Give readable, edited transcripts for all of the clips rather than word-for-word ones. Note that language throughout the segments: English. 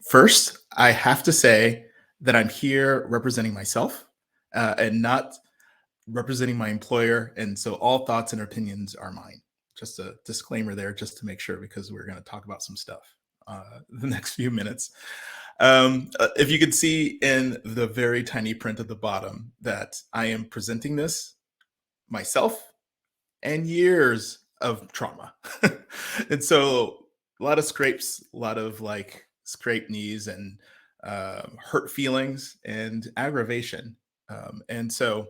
First, I have to say that I'm here representing myself and not representing my employer. And so all thoughts and opinions are mine. Just a disclaimer there, just to make sure, because we're going to talk about some stuff the next few minutes. If you could see in the very tiny print at the bottom that I am presenting this myself and years of trauma. And so a lot of scrapes, a lot of like scraped knees and hurt feelings and aggravation. And so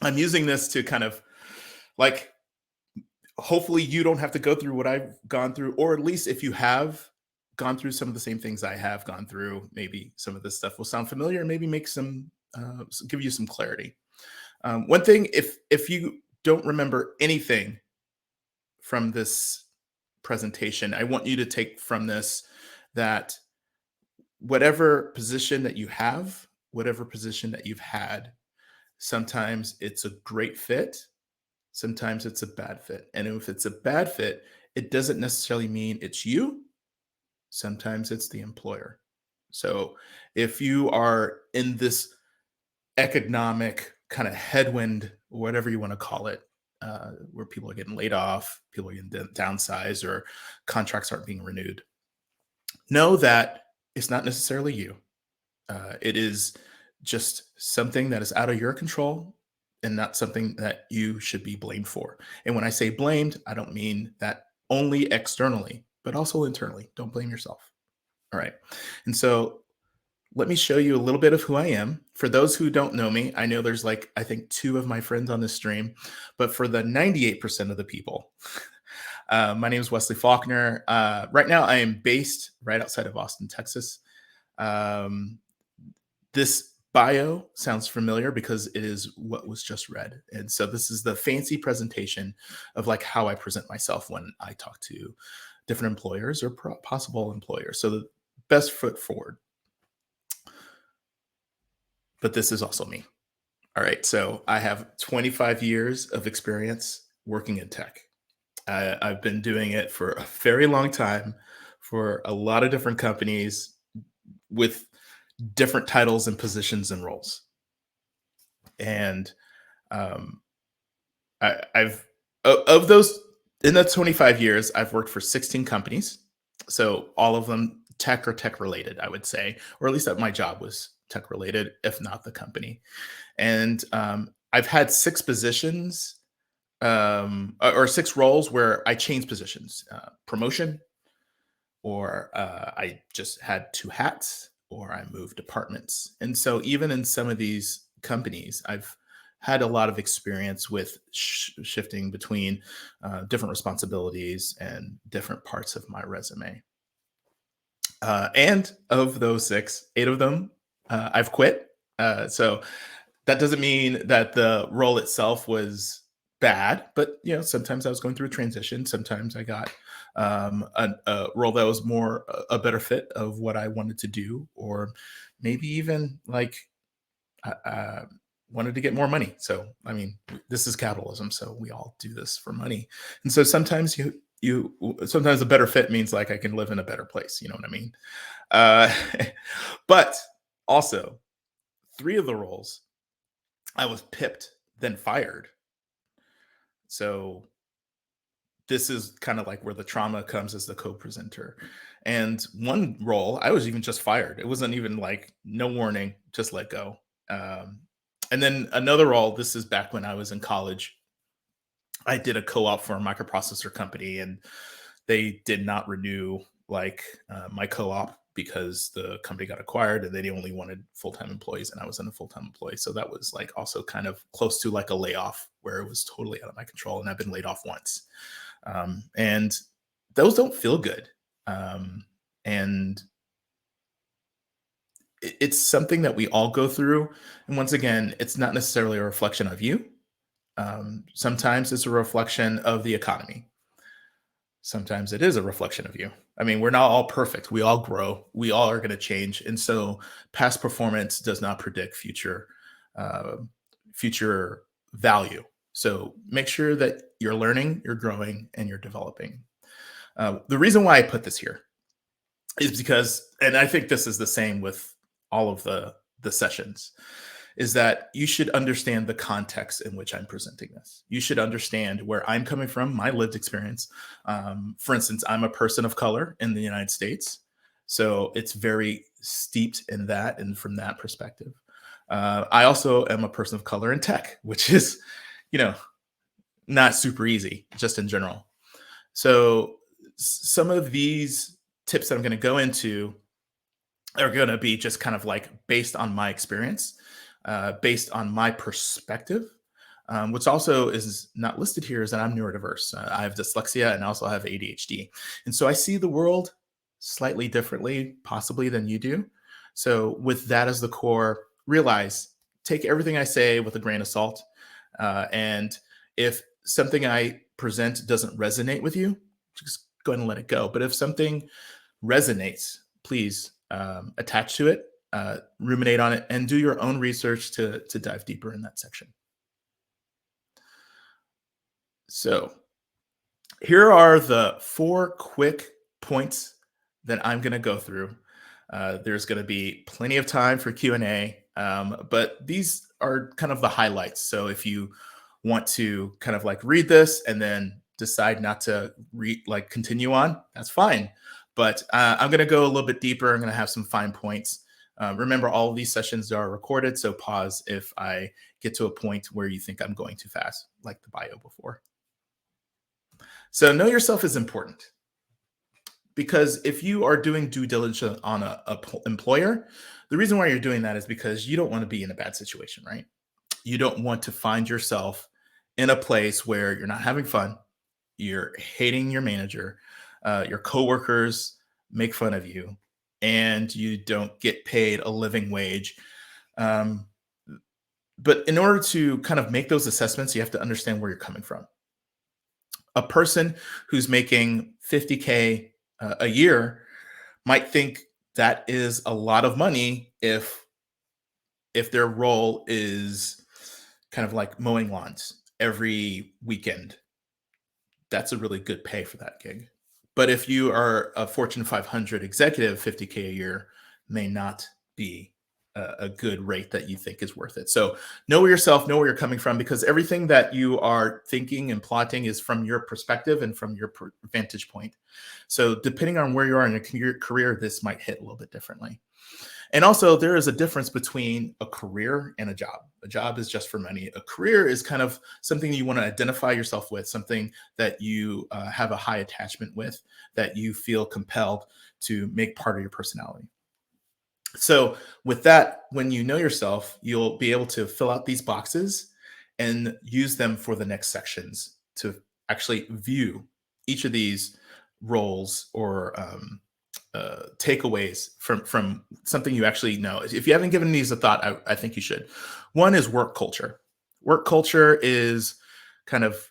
I'm using this to kind of like, hopefully you don't have to go through what I've gone through, or at least if you have gone through some of the same things I have gone through, maybe some of this stuff will sound familiar, maybe make some, give you some clarity. One thing, if you don't remember anything from this presentation, I want you to take from this that whatever position that you have, whatever position that you've had, sometimes it's a great fit, sometimes it's a bad fit. And if it's a bad fit, it doesn't necessarily mean it's you, sometimes it's the employer. So if you are in this economic kind of headwind, whatever you want to call it, where people are getting laid off, people are getting downsized, or contracts aren't being renewed, know that it's not necessarily you. It is just something that is out of your control and not something that you should be blamed for. And when I say blamed, I don't mean that only externally, but also internally. Don't blame yourself. All right. And so let me show you a little bit of who I am. For those who don't know me, I know there's like, I think two of my friends on this stream, but for the 98% of the people, my name is Wesley Faulkner. Right now, I am based right outside of Austin, Texas. Um, this bio sounds familiar because it is what was just read. And so this is the fancy presentation of like how I present myself when I talk to different employers or possible employers. So the best foot forward. But this is also me. All right. So I have 25 years of experience working in tech. I've been doing it for a very long time for a lot of different companies with different titles and positions and roles. And um, I've of those in that 25 years, I've worked for 16 companies. So all of them tech or tech related, I would say, or at least that my job was tech related, if not the company. And I've had six positions or six roles where I changed positions, promotion, or I just had two hats, or I moved departments. And so even in some of these companies, I've had a lot of experience with shifting between different responsibilities and different parts of my resume. And of those six, eight of them I've quit. So that doesn't mean that the role itself was bad, but sometimes I was going through a transition. Sometimes I got a role that was more a better fit of what I wanted to do, or maybe even like I wanted to get more money. So I mean, this is capitalism, so we all do this for money. And so sometimes sometimes a better fit means like I can live in a better place. You know what I mean? Uh, but also, three of the roles I was pipped, then fired. So this is kind of like where the trauma comes as the co-presenter. And one role, I was even just fired. It wasn't even like no warning, just let go. Um, and then another role, this is back when I was in college. I did a co-op for a microprocessor company, and they did not renew like my co-op because the company got acquired and they only wanted full-time employees, and I wasn't a full-time employee. So that was like also kind of close to like a layoff where it was totally out of my control. And I've been laid off once. And those don't feel good. And it's something that we all go through. And once again, it's not necessarily a reflection of you. Sometimes it's a reflection of the economy. Sometimes it is a reflection of you. I mean, we're not all perfect. We all grow. We all are going to change. And so past performance does not predict uh, future value. So make sure that you're learning, you're growing, and you're developing. The reason why I put this here is because, and I think this is the same with all of the sessions, is that you should understand the context in which I'm presenting this. You should understand where I'm coming from, my lived experience. For instance, I'm a person of color in the United States, so it's very steeped in that and from that perspective. I also am a person of color in tech, which is, you know, not super easy, just in general. So some of these tips that I'm going to go into are going to be just kind of like based on my experience, based on my perspective. Which also is not listed here is that I'm neurodiverse. I have dyslexia and also have ADHD. And so I see the world slightly differently, possibly than you do. So, with that as the core, realize take everything I say with a grain of salt. And if something I present doesn't resonate with you, just go ahead and let it go. But if something resonates, please attach to it, ruminate on it, and do your own research to dive deeper in that section. So, here are the 4 quick points that I'm going to go through. There's going to be plenty of time for Q&A, but these are kind of the highlights. So if you want to kind of like read this and then decide not to read, like continue on, that's fine. But I'm going to go a little bit deeper. I'm going to have some fine points. Remember, all of these sessions are recorded, so pause if I get to a point where you think I'm going too fast, like the bio before. So know yourself is important, because if you are doing due diligence on employer, the reason why you're doing that is because you don't want to be in a bad situation, right? You don't want to find yourself in a place where you're not having fun, you're hating your manager, your coworkers make fun of you, and you don't get paid a living wage. Um, but in order to kind of make those assessments, you have to understand where you're coming from. A person who's making 50K a year might think that is a lot of money if their role is kind of like mowing lawns every weekend. That's a really good pay for that gig. But if you are a Fortune 500 executive, 50K a year may not be a good rate that you think is worth it. So know yourself, know where you're coming from, because everything that you are thinking and plotting is from your perspective and from your vantage point. So depending on where you are in your career, this might hit a little bit differently. And also, there is a difference between a career and a job. A job is just for money. A career is kind of something you want to identify yourself with, something that you have a high attachment with, that you feel compelled to make part of your personality. So, with that, when you know yourself, you'll be able to fill out these boxes and use them for the next sections to actually view each of these roles or takeaways from something you actually know. If you haven't given these a thought, I think you should. One is work culture. Work culture is kind of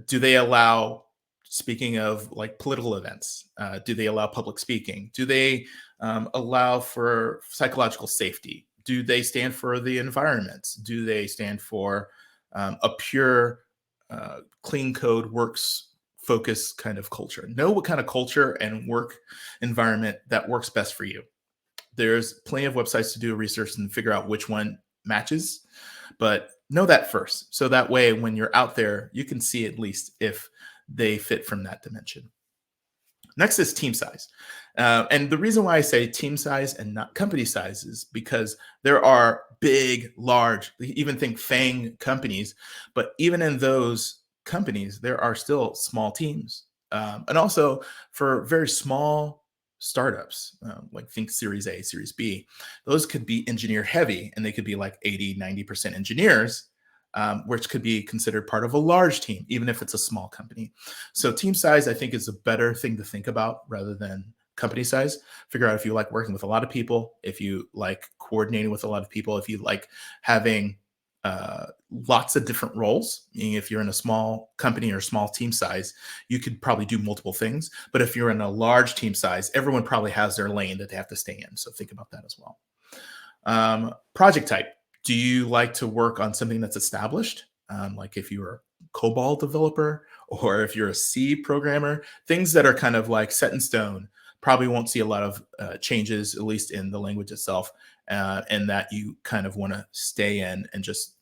do they allow speaking of like political events? Do they allow public speaking? Do they allow for psychological safety? Do they stand for the environment? Do they stand for a pure, clean code works focus kind of culture? Know what kind of culture and work environment that works best for you. There's plenty of websites to do research and figure out which one matches, but know that first. So that way, when you're out there, you can see at least if they fit from that dimension. Next is team size. And the reason why I say team size and not company size is because there are big, large, even think FANG companies, but even in those companies, there are still small teams. And also for very small startups, like think Series A, Series B, those could be engineer heavy and they could be like 80, 90% engineers, which could be considered part of a large team, even if it's a small company. So team size, I think, is a better thing to think about rather than company size. Figure out if you like working with a lot of people, if you like coordinating with a lot of people, if you like having lots of different roles. Meaning if you're in a small company or small team size, you could probably do multiple things. But if you're in a large team size, everyone probably has their lane that they have to stay in. So think about that as well. Project type. Do you like to work on something that's established? Like if you're a COBOL developer or if you're a C programmer, things that are kind of like set in stone, probably won't see a lot of changes, at least in the language itself, and that you kind of want to stay in and just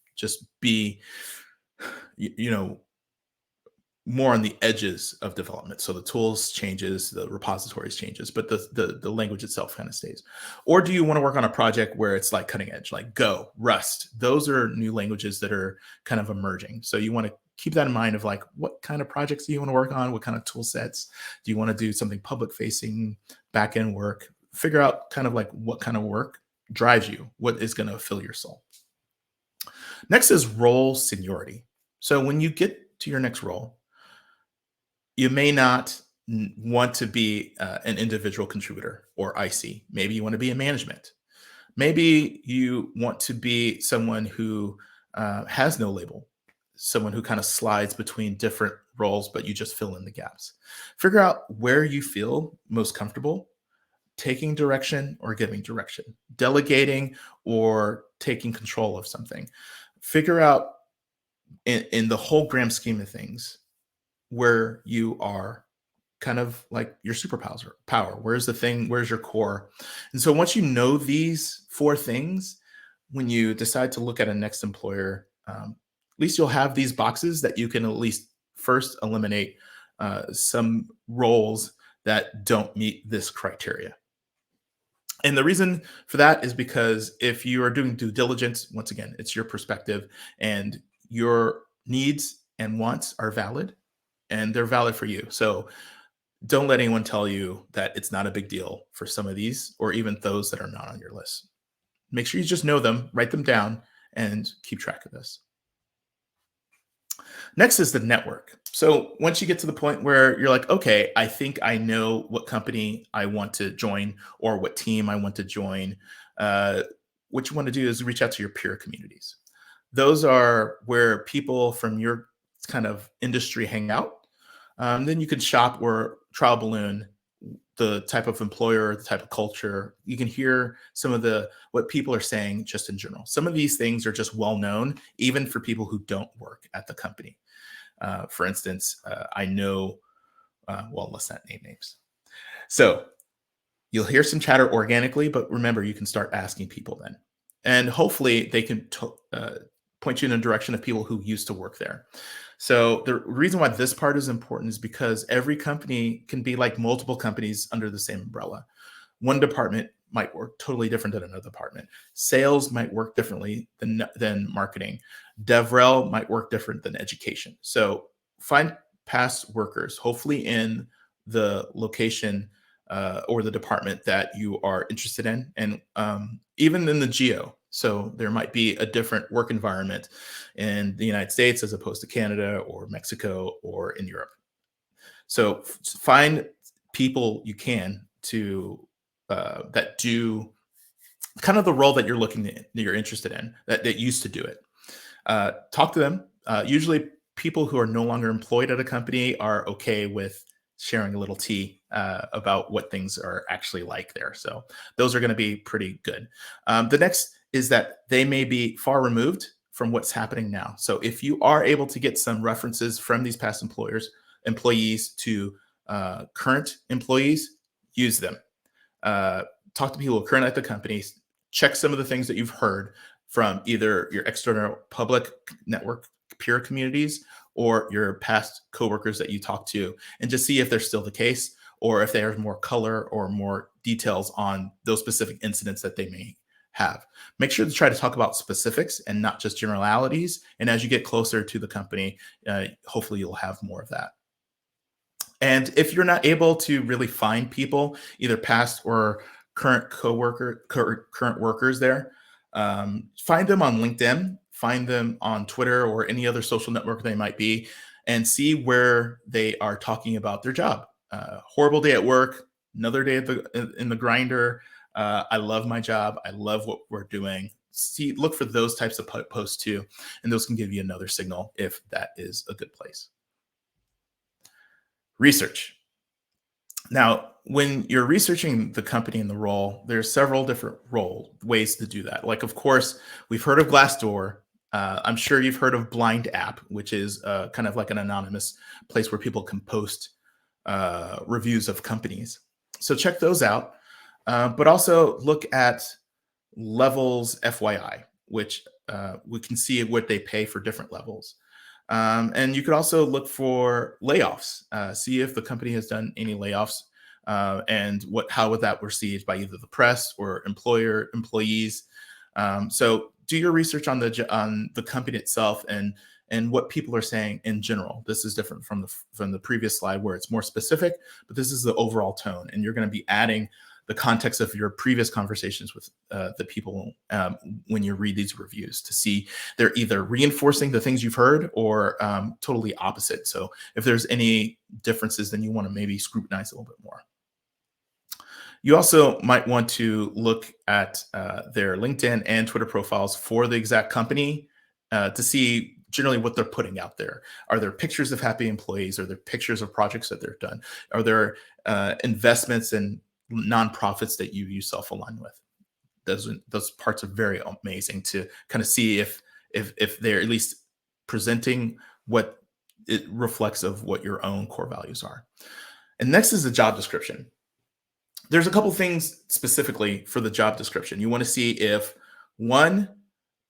be, you know, more on the edges of development. So the tools changes, the repositories changes, but the language itself kind of stays. Or do you want to work on a project where it's like cutting edge, like Go, Rust? Those are new languages that are kind of emerging. So you want to keep that in mind of like what kind of projects do you want to work on? What kind of tool sets? Do you want to do something public facing, back end work? Figure out kind of like what kind of work drives you, what is going to fill your soul. Next is role seniority. So when you get to your next role, you may not want to be an individual contributor or IC. Maybe you want to be in management. Maybe you want to be someone who has no label, someone who kind of slides between different roles, but you just fill in the gaps. Figure out where you feel most comfortable taking direction or giving direction, delegating or taking control of something. Figure out in the whole grand scheme of things where you are kind of like your superpowers or power. Where's the thing? Where's your core? And so once you know these four things, when you decide to look at a next employer, at least you'll have these boxes that you can at least first eliminate some roles that don't meet this criteria. And the reason for that is because if you are doing due diligence, once again, it's your perspective and your needs and wants are valid and they're valid for you. So don't let anyone tell you that it's not a big deal for some of these or even those that are not on your list. Make sure you just know them, write them down, and keep track of this. Next is the network. So once you get to the point where you're like, okay, I think I know what company I want to join or what team I want to join, what you want to do is reach out to your peer communities. Those are where people from your kind of industry hang out. Then you can shop or trial balloon the type of employer, the type of culture. You can hear some of the what people are saying just in general. Some of these things are just well known, even for people who don't work at the company. For instance, I know, well, let's not name names. So you'll hear some chatter organically, but remember, you can start asking people then. And hopefully they can point you in a direction of people who used to work there. So the reason why this part is important is because every company can be like multiple companies under the same umbrella. One department might work totally different than another department. Sales might work differently than marketing. DevRel might work different than education. So find past workers, hopefully in the location or the department that you are interested in, and even in the geo. So there might be a different work environment in the United States as opposed to Canada or Mexico or in Europe. So find people you can to that do kind of the role that you're that you're interested in, that used to do it. Talk to them. Usually, people who are no longer employed at a company are okay with sharing a little tea about what things are actually like there. So those are going to be pretty good. The next is that they may be far removed from what's happening now. So if you are able to get some references from these past employees to current employees, use them. Talk to people who are current at the companies. Check some of the things that you've heard from either your external public network peer communities or your past coworkers that you talk to, and just see if they're still the case or if there's more color or more details on those specific incidents that they may have. Make sure to try to talk about specifics and not just generalities. And as you get closer to the company, hopefully you'll have more of that. And if you're not able to really find people, either past or current current workers there, find them on LinkedIn, find them on Twitter or any other social network they might be, and see where they are talking about their job. Horrible day at work, another day in the grinder. I love my job. I love what we're doing. Look for those types of posts too, and those can give you another signal if that is a good place. Research. Now, when you're researching the company and the role, there's several different ways to do that. Like, of course, we've heard of Glassdoor. I'm sure you've heard of Blind App, which is kind of like an anonymous place where people can post reviews of companies. So check those out, but also look at levels FYI, which we can see what they pay for different levels. And you could also look for layoffs, see if the company has done any layoffs, and how would that received by either the press or employees. So do your research on the company itself and what people are saying in general. This is different from the previous slide where it's more specific, but this is the overall tone, and you're going to be adding the context of your previous conversations with the people when you read these reviews to see they're either reinforcing the things you've heard or totally opposite. So if there's any differences, then you want to maybe scrutinize a little bit more. You also might want to look at their LinkedIn and Twitter profiles for the exact company to see generally what they're putting out there. Are there pictures of happy employees? Are there pictures of projects that they've done? Are there investments in nonprofits that you yourself align with? Those parts are very amazing to kind of see if they're at least presenting what it reflects of what your own core values are. And next is the job description. There's a couple things specifically for the job description. You want to see if, one,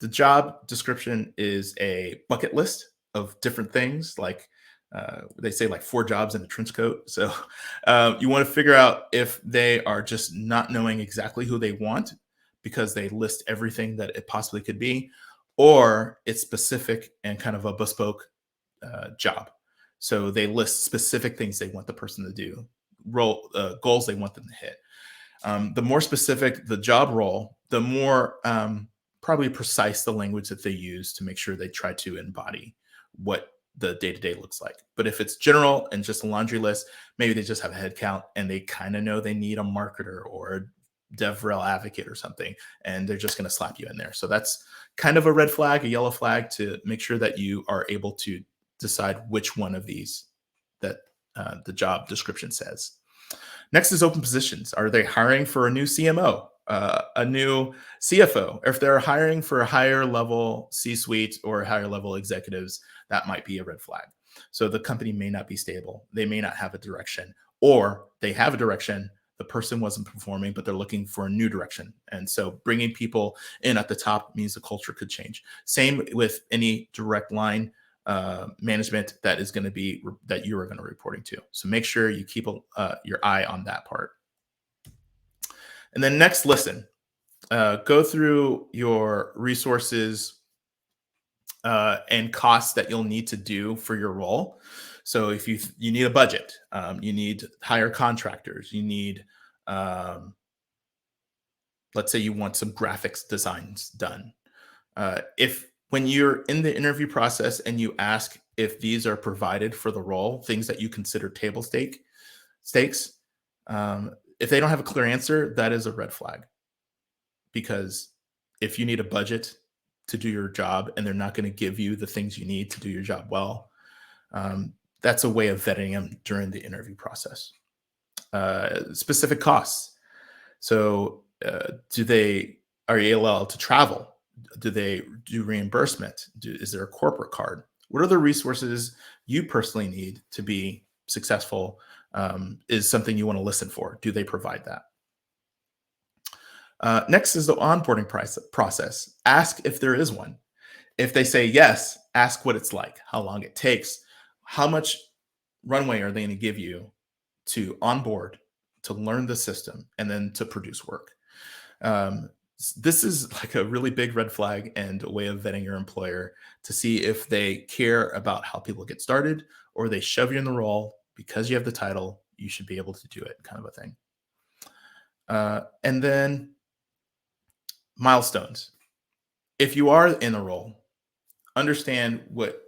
the job description is a bucket list of different things, like they say like 4 jobs in a trench coat. So you want to figure out if they are just not knowing exactly who they want because they list everything that it possibly could be, or it's specific and kind of a bespoke job. So they list specific things they want the person to do, goals they want them to hit. The more specific the job role, the more probably precise the language that they use to make sure they try to embody what the day-to-day looks like. But if it's general and just a laundry list, maybe they just have a head count and they kind of know they need a marketer or a DevRel advocate or something, and they're just going to slap you in there. So that's kind of a red flag, a yellow flag, to make sure that you are able to decide which one of these that the job description says. Next is open positions. Are they hiring for a new CMO, a new CFO? If they're hiring for a higher level C-suite or higher level executives, that might be a red flag. So the company may not be stable. They may not have a direction, or they have a direction. The person wasn't performing, but they're looking for a new direction. And so bringing people in at the top means the culture could change. Same with any direct line management that is going to be that you are going to reporting to. So make sure you keep your eye on that part. And then next, listen. Go through your resources and costs that you'll need to do for your role. So if you need a budget, you need hire contractors, you need, let's say you want some graphics designs done. When you're in the interview process and you ask if these are provided for the role, things that you consider table stakes, if they don't have a clear answer, that is a red flag. Because if you need a budget to do your job and they're not going to give you the things you need to do your job well, that's a way of vetting them during the interview process. Specific costs. So are you allowed to travel? Do they do reimbursement? Is there a corporate card? What are the resources you personally need to be successful? Is something you want to listen for. Do they provide that? Next is the onboarding process. Ask if there is one. If they say yes, ask what it's like, how long it takes, how much runway are they going to give you to onboard, to learn the system, and then to produce work. This is like a really big red flag and a way of vetting your employer to see if they care about how people get started, or they shove you in the role because you have the title, you should be able to do it, kind of a thing. And then milestones. If you are in the role, understand what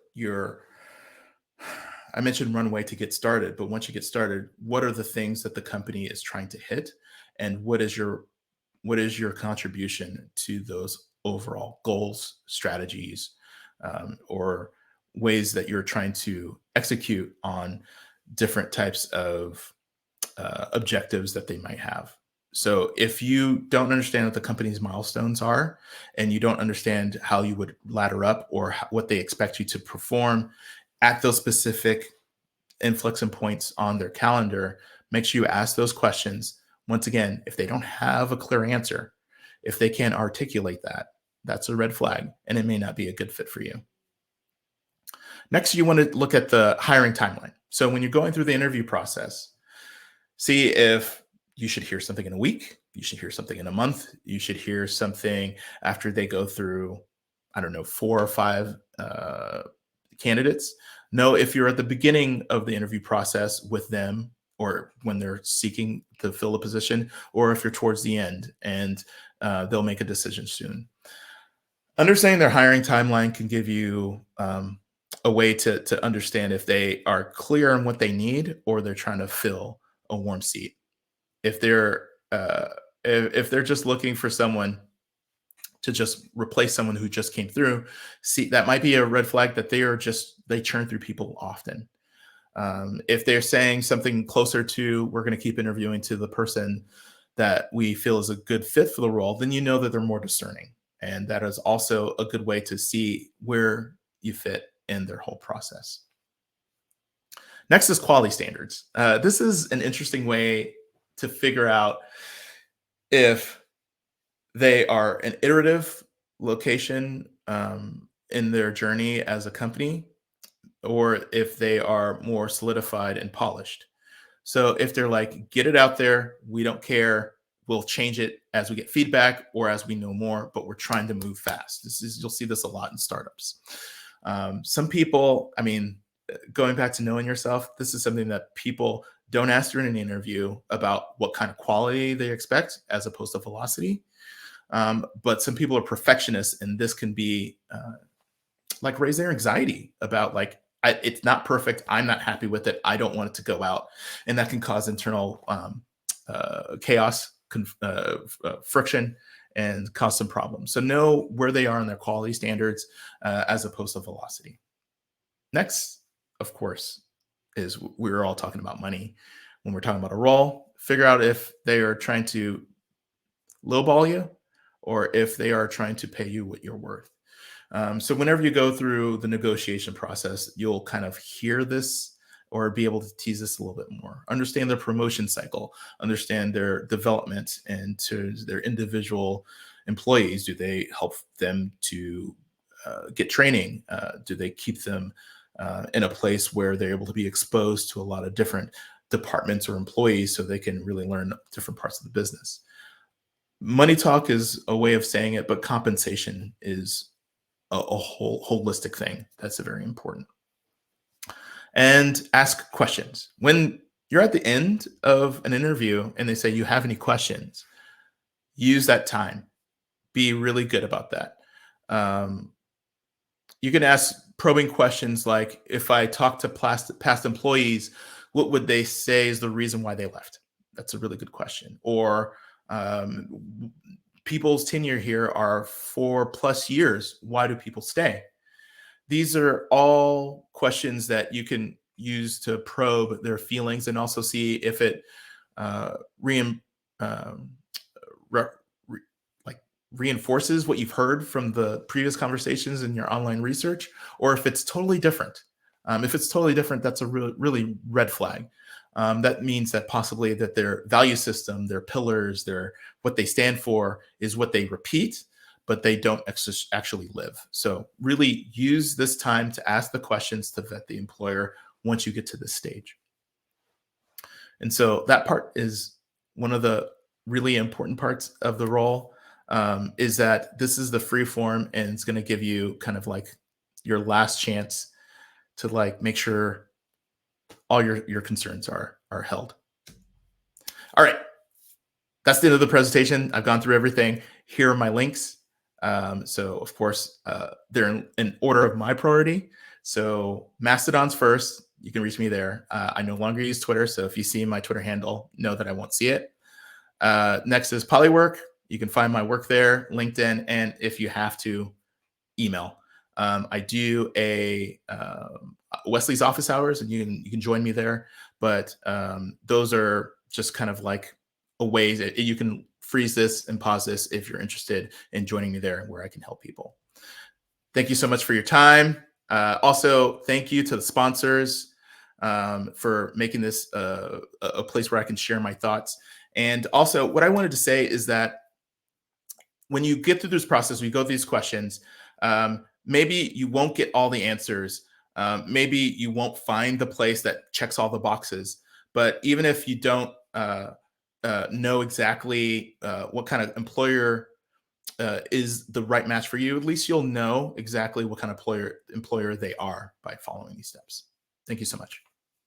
I mentioned runway to get started, but once you get started, what are the things that the company is trying to hit, and what is your contribution to those overall goals, strategies, or ways that you're trying to execute on different types of objectives that they might have. So if you don't understand what the company's milestones are, and you don't understand how you would ladder up or what they expect you to perform at those specific inflection points on their calendar, make sure you ask those questions Once again, if they don't have a clear answer, if they can't articulate that, that's a red flag, and it may not be a good fit for you. Next, you want to look at the hiring timeline. So when you're going through the interview process, see if you should hear something in a week, you should hear something in a month, you should hear something after they go through, I don't know, 4 or 5 candidates. Know if you're at the beginning of the interview process with them, or when they're seeking to fill a position, or if you're towards the end and they'll make a decision soon. Understanding their hiring timeline can give you a way to understand if they are clear on what they need or they're trying to fill a warm seat. If they're if they're just looking for someone to just replace someone who just came through, see, that might be a red flag that they churn through people often. If they're saying something closer to, we're going to keep interviewing to the person that we feel is a good fit for the role, then you know that they're more discerning. And that is also a good way to see where you fit in their whole process. Next is quality standards. This is an interesting way to figure out if they are an iterative location in their journey as a company, or if they are more solidified and polished. So if they're like, get it out there, we don't care, we'll change it as we get feedback or as we know more, but we're trying to move fast. You'll see this a lot in startups. Some people, I mean, going back to knowing yourself, this is something that people don't ask during an interview about what kind of quality they expect as opposed to velocity. But some people are perfectionists, and this can be like raise their anxiety about like, it's not perfect. I'm not happy with it. I don't want it to go out. And that can cause internal chaos, friction, and cause some problems. So know where they are in their quality standards as opposed to velocity. Next, of course, is we're all talking about money. When we're talking about a role, figure out if they are trying to lowball you or if they are trying to pay you what you're worth. So whenever you go through the negotiation process, you'll kind of hear this or be able to tease this a little bit more. Understand their promotion cycle, understand their development and to their individual employees. Do they help them to get training? Do they keep them in a place where they're able to be exposed to a lot of different departments or employees so they can really learn different parts of the business? Money talk is a way of saying it, but compensation is a whole holistic thing that's very important. And ask questions. When you're at the end of an interview and they say, you have any questions, use that time. Be really good about that. You can ask probing questions like, if I talk to past employees, what would they say is the reason why they left? That's a really good question. Or people's tenure here are 4+ years. Why do people stay? These are all questions that you can use to probe their feelings and also see if it re, re, like reinforces what you've heard from the previous conversations in your online research, or if it's totally different. If it's totally different, that's a really red flag. That means that possibly that their value system, their pillars, what they stand for is what they repeat, but they don't actually live. So really use this time to ask the questions to vet the employer once you get to this stage. And so that part is one of the really important parts of the role, is that this is the free form and it's going to give you kind of like your last chance to like make sure all your concerns are held. All right. That's the end of the presentation. I've gone through everything. Here are my links. So of course, they're in order of my priority. So Mastodon's first. You can reach me there. I no longer use Twitter. So if you see my Twitter handle, know that I won't see it. Next is Polywork. You can find my work there, LinkedIn, and if you have to, email. I do a Wesley's office hours, and you can join me there. But those are just kind of like a way that you can freeze this and pause this if you're interested in joining me there, where I can help people. Thank you so much for your time. Also, thank you to the sponsors for making this a place where I can share my thoughts. And also, what I wanted to say is that when you get through this process, we go through these questions. Maybe you won't get all the answers. Maybe you won't find the place that checks all the boxes. But even if you don't know exactly what kind of employer is the right match for you, at least you'll know exactly what kind of employer they are by following these steps. Thank you so much.